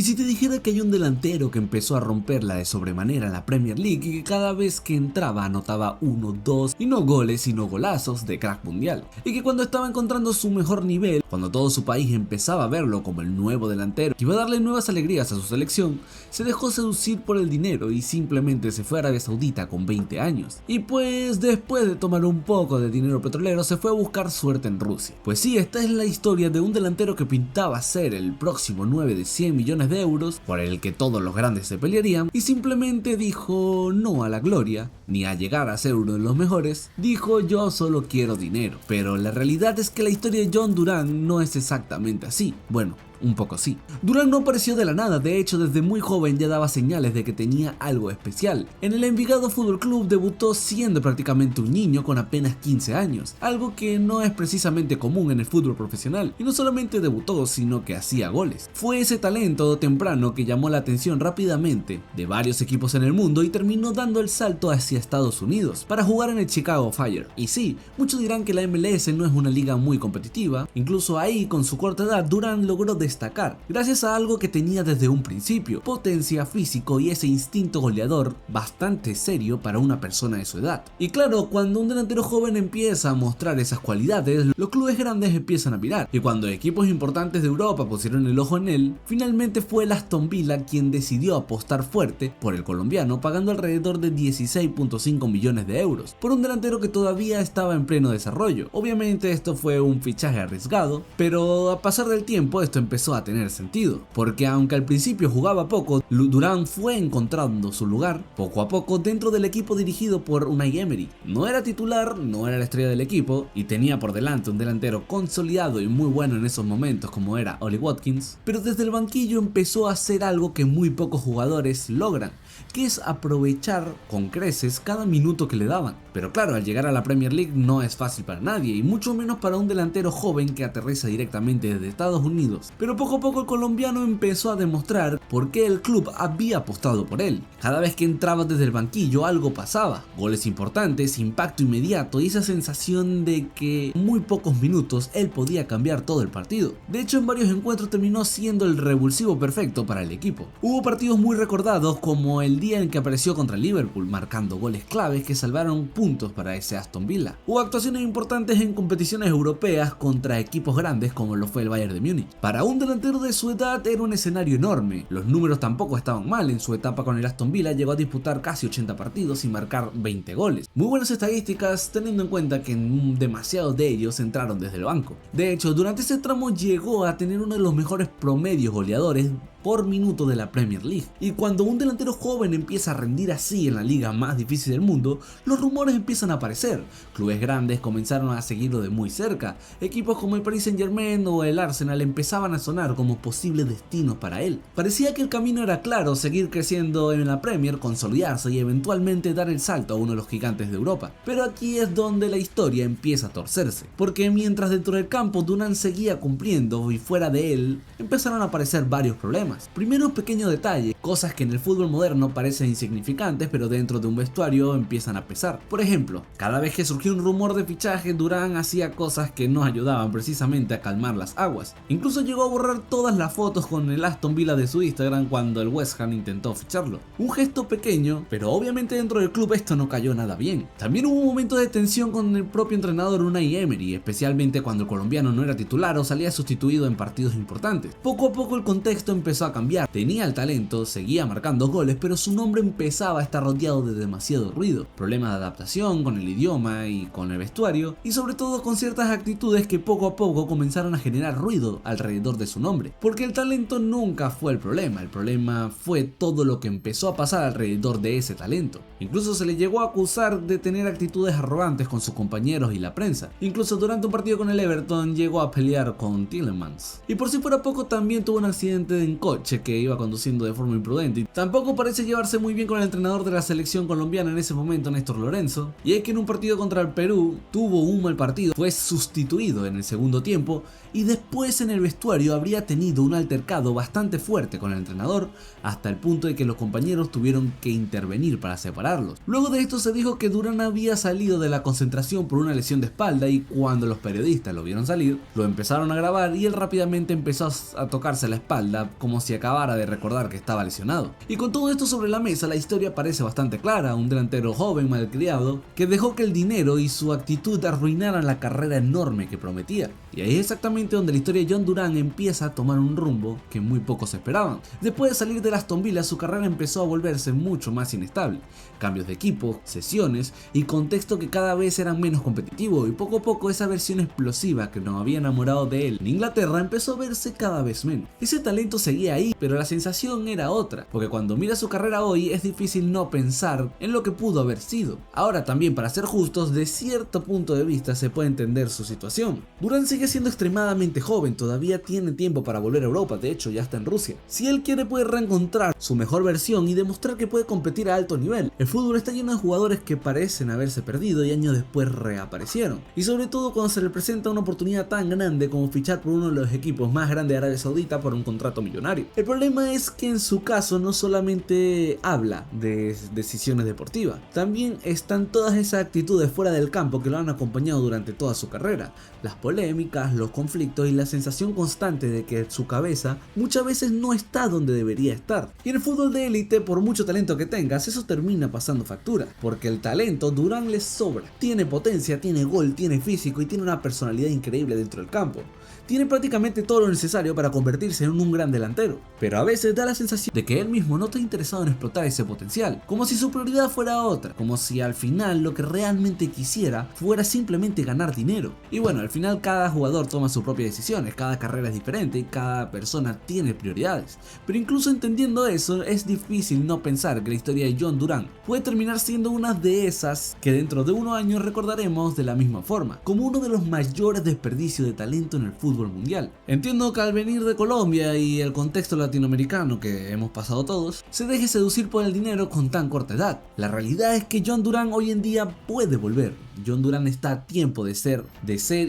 Y si te dijera que hay un delantero que empezó a romperla de sobremanera en la Premier League y que cada vez que entraba anotaba 1, 2 y no goles sino golazos de crack mundial, y que cuando estaba encontrando su mejor nivel, cuando todo su país empezaba a verlo como el nuevo delantero que iba a darle nuevas alegrías a su selección, se dejó seducir por el dinero y simplemente se fue a Arabia Saudita con 20 años. Y pues después de tomar un poco de dinero petrolero se fue a buscar suerte en Rusia. Pues sí, esta es la historia de un delantero que pintaba ser el próximo 9 de 100 millones de euros, por el que todos los grandes se pelearían, y simplemente dijo no a la gloria, ni a llegar a ser uno de los mejores, dijo yo solo quiero dinero. Pero la realidad es que la historia de John Duran no es exactamente así. Bueno, un poco sí. Durán no apareció de la nada, de hecho desde muy joven ya daba señales de que tenía algo especial. En el Envigado Fútbol Club debutó siendo prácticamente un niño con apenas 15 años, algo que no es precisamente común en el fútbol profesional, y no solamente debutó sino que hacía goles. Fue ese talento temprano que llamó la atención rápidamente de varios equipos en el mundo y terminó dando el salto hacia Estados Unidos para jugar en el Chicago Fire. Y sí, muchos dirán que la MLS no es una liga muy competitiva, incluso ahí con su corta edad Durán logró destacar, gracias a algo que tenía desde un principio: potencia, físico y ese instinto goleador bastante serio para una persona de su edad. Y claro, cuando un delantero joven empieza a mostrar esas cualidades, los clubes grandes empiezan a mirar, y cuando equipos importantes de Europa pusieron el ojo en él, finalmente fue el Aston Villa quien decidió apostar fuerte por el colombiano, pagando alrededor de 16.5 millones de euros por un delantero que todavía estaba en pleno desarrollo. Obviamente esto fue un fichaje arriesgado, pero a pasar del tiempo esto empezó a tener sentido, porque aunque al principio jugaba poco, Durán fue encontrando su lugar poco a poco dentro del equipo dirigido por Unai Emery. No era titular, no era la estrella del equipo y tenía por delante un delantero consolidado y muy bueno en esos momentos como era Ollie Watkins, pero desde el banquillo empezó a hacer algo que muy pocos jugadores logran, que es aprovechar con creces cada minuto que le daban. Pero claro, al llegar a la Premier League no es fácil para nadie, y mucho menos para un delantero joven que aterriza directamente desde Estados Unidos. Pero poco a poco el colombiano empezó a demostrar por qué el club había apostado por él. Cada vez que entraba desde el banquillo algo pasaba: goles importantes, impacto inmediato y esa sensación de que en muy pocos minutos él podía cambiar todo el partido. De hecho, en varios encuentros terminó siendo el revulsivo perfecto para el equipo. Hubo partidos muy recordados como el día en que apareció contra Liverpool, marcando goles claves que salvaron puntos para ese Aston Villa. Hubo actuaciones importantes en competiciones europeas contra equipos grandes como lo fue el Bayern de Múnich. Para un delantero de su edad era un escenario enorme. Los números tampoco estaban mal. En su etapa con el Aston Villa llegó a disputar casi 80 partidos y marcar 20 goles. Muy buenas estadísticas teniendo en cuenta que demasiados de ellos entraron desde el banco. De hecho, durante ese tramo llegó a tener uno de los mejores promedios goleadores por minuto de la Premier League. Y cuando un delantero joven empieza a rendir así en la liga más difícil del mundo, los rumores empiezan a aparecer. Clubes grandes comenzaron a seguirlo de muy cerca. Equipos como el Paris Saint-Germain o el Arsenal empezaban a sonar como posibles destinos para él. Parecía que el camino era claro: seguir creciendo en la Premier, consolidarse y eventualmente dar el salto a uno de los gigantes de Europa. Pero aquí es donde la historia empieza a torcerse, porque mientras dentro del campo Durán seguía cumpliendo y fuera de él empezaron a aparecer varios problemas. Primero, pequeños detalles, cosas que en el fútbol moderno parecen insignificantes pero dentro de un vestuario empiezan a pesar. Por ejemplo, cada vez que surgió un rumor de fichaje, Durán hacía cosas que no ayudaban precisamente a calmar las aguas. Incluso llegó a borrar todas las fotos con el Aston Villa de su Instagram cuando el West Ham intentó ficharlo. Un gesto pequeño, pero obviamente dentro del club esto no cayó nada bien. También hubo momentos de tensión con el propio entrenador Unai Emery, especialmente cuando el colombiano no era titular o salía sustituido en partidos importantes. Poco a poco el contexto empezó a cambiar. Tenía el talento, seguía marcando goles, pero su nombre empezaba a estar rodeado de demasiado ruido, problemas de adaptación con el idioma y con el vestuario, y sobre todo con ciertas actitudes que poco a poco comenzaron a generar ruido alrededor de su nombre. Porque el talento nunca fue el problema fue todo lo que empezó a pasar alrededor de ese talento. Incluso se le llegó a acusar de tener actitudes arrogantes con sus compañeros y la prensa. Incluso durante un partido con el Everton llegó a pelear con Tielemans. Y por si fuera poco, también tuvo un accidente en coche que iba conduciendo de forma imprudente. Y tampoco parece llevarse muy bien con el entrenador de la selección colombiana en ese momento, Néstor Lorenzo. Y es que en un partido contra el Perú tuvo un mal partido, fue sustituido en el segundo tiempo y después en el vestuario habría tenido un altercado bastante fuerte con el entrenador, hasta el punto de que los compañeros tuvieron que intervenir para separarlos. Luego de esto se dijo que Durán había salido de la concentración por una lesión de espalda, y cuando los periodistas lo vieron salir, lo empezaron a grabar y él rápidamente empezó a tocarse la espalda como como si acabara de recordar que estaba lesionado. Y con todo esto sobre la mesa, la historia parece bastante clara: un delantero joven malcriado que dejó que el dinero y su actitud arruinaran la carrera enorme que prometía. Y ahí es exactamente donde la historia de John Durán empieza a tomar un rumbo que muy pocos esperaban. Después de salir del Aston Villa, su carrera empezó a volverse mucho más inestable. Cambios de equipo, sesiones y contexto que cada vez eran menos competitivos, y poco a poco esa versión explosiva que nos había enamorado de él en Inglaterra empezó a verse cada vez menos. Ese talento seguía ahí, pero la sensación era otra, porque cuando miras su carrera hoy es difícil no pensar en lo que pudo haber sido. Ahora también, para ser justos, de cierto punto de vista se puede entender su situación. Durán sigue siendo extremadamente joven, todavía tiene tiempo para volver a Europa, de hecho ya está en Rusia. Si él quiere, puede reencontrar su mejor versión y demostrar que puede competir a alto nivel. El fútbol está lleno de jugadores que parecen haberse perdido y años después reaparecieron, y sobre todo cuando se le presenta una oportunidad tan grande como fichar por uno de los equipos más grandes de Arabia Saudita por un contrato millonario. El problema es que en su caso no solamente habla de decisiones deportivas, también están todas esas actitudes fuera del campo que lo han acompañado durante toda su carrera: las polémicas, los conflictos y la sensación constante de que su cabeza muchas veces no está donde debería estar. Y en el fútbol de élite, por mucho talento que tengas, eso termina pasando factura, porque el talento Durán le sobra. Tiene potencia, tiene gol, tiene físico y tiene una personalidad increíble dentro del campo. Tiene prácticamente todo lo necesario para convertirse en un gran delantero, pero a veces da la sensación de que él mismo no está interesado en explotar ese potencial, como si su prioridad fuera otra, como si al final lo que realmente quisiera fuera simplemente ganar dinero. Y bueno, al final cada jugador toma sus propias decisiones, cada carrera es diferente y cada persona tiene prioridades, pero incluso entendiendo eso, es difícil no pensar que la historia de John Durán puede terminar siendo una de esas que dentro de unos años recordaremos de la misma forma, como uno de los mayores desperdicios de talento en el fútbol mundial. Entiendo que al venir de Colombia y el contexto latinoamericano que hemos pasado todos, se deje seducir por el dinero con tan corta edad. La realidad es que John Durán hoy en día puede volver. John Durán está a tiempo de ser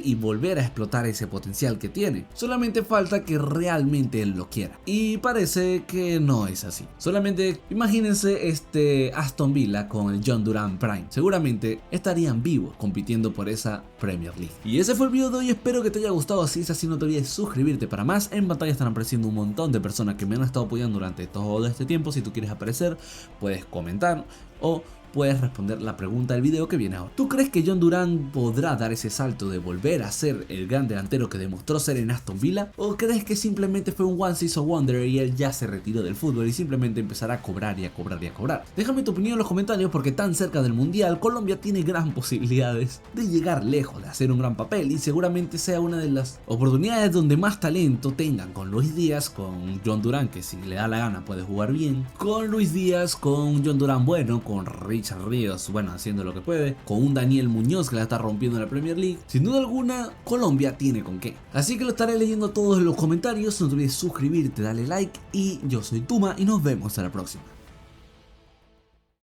y volver a explotar ese potencial que tiene. Solamente falta que realmente él lo quiera. Y parece que no es así. Solamente imagínense este Aston Villa con el John Durán Prime. Seguramente estarían vivos compitiendo por esa Premier League. Y ese fue el video de hoy, espero que te haya gustado. Si es así, no te olvides suscribirte para más. En pantalla están apareciendo un montón de personas que me han estado apoyando durante todo este tiempo. Si tú quieres aparecer, puedes comentar o puedes responder la pregunta del video que viene ahora. ¿Tú crees que John Durán podrá dar ese salto de volver a ser el gran delantero que demostró ser en Aston Villa? ¿O crees que simplemente fue un one season wonder y él ya se retiró del fútbol y simplemente empezará a cobrar y a cobrar y a cobrar? Déjame tu opinión en los comentarios, porque tan cerca del mundial, Colombia tiene gran posibilidades de llegar lejos, de hacer un gran papel, y seguramente sea una de las oportunidades donde más talento tengan, con Luis Díaz, con John Durán, que si le da la gana puede jugar bien, con Luis Díaz, con John Durán bueno, con Richard Ríos, bueno, haciendo lo que puede, con un Daniel Muñoz que la está rompiendo en la Premier League. Sin duda alguna, Colombia tiene con qué. Así que lo estaré leyendo todos en los comentarios. No te olvides suscribirte, dale like, y yo soy Tuma y nos vemos a la próxima.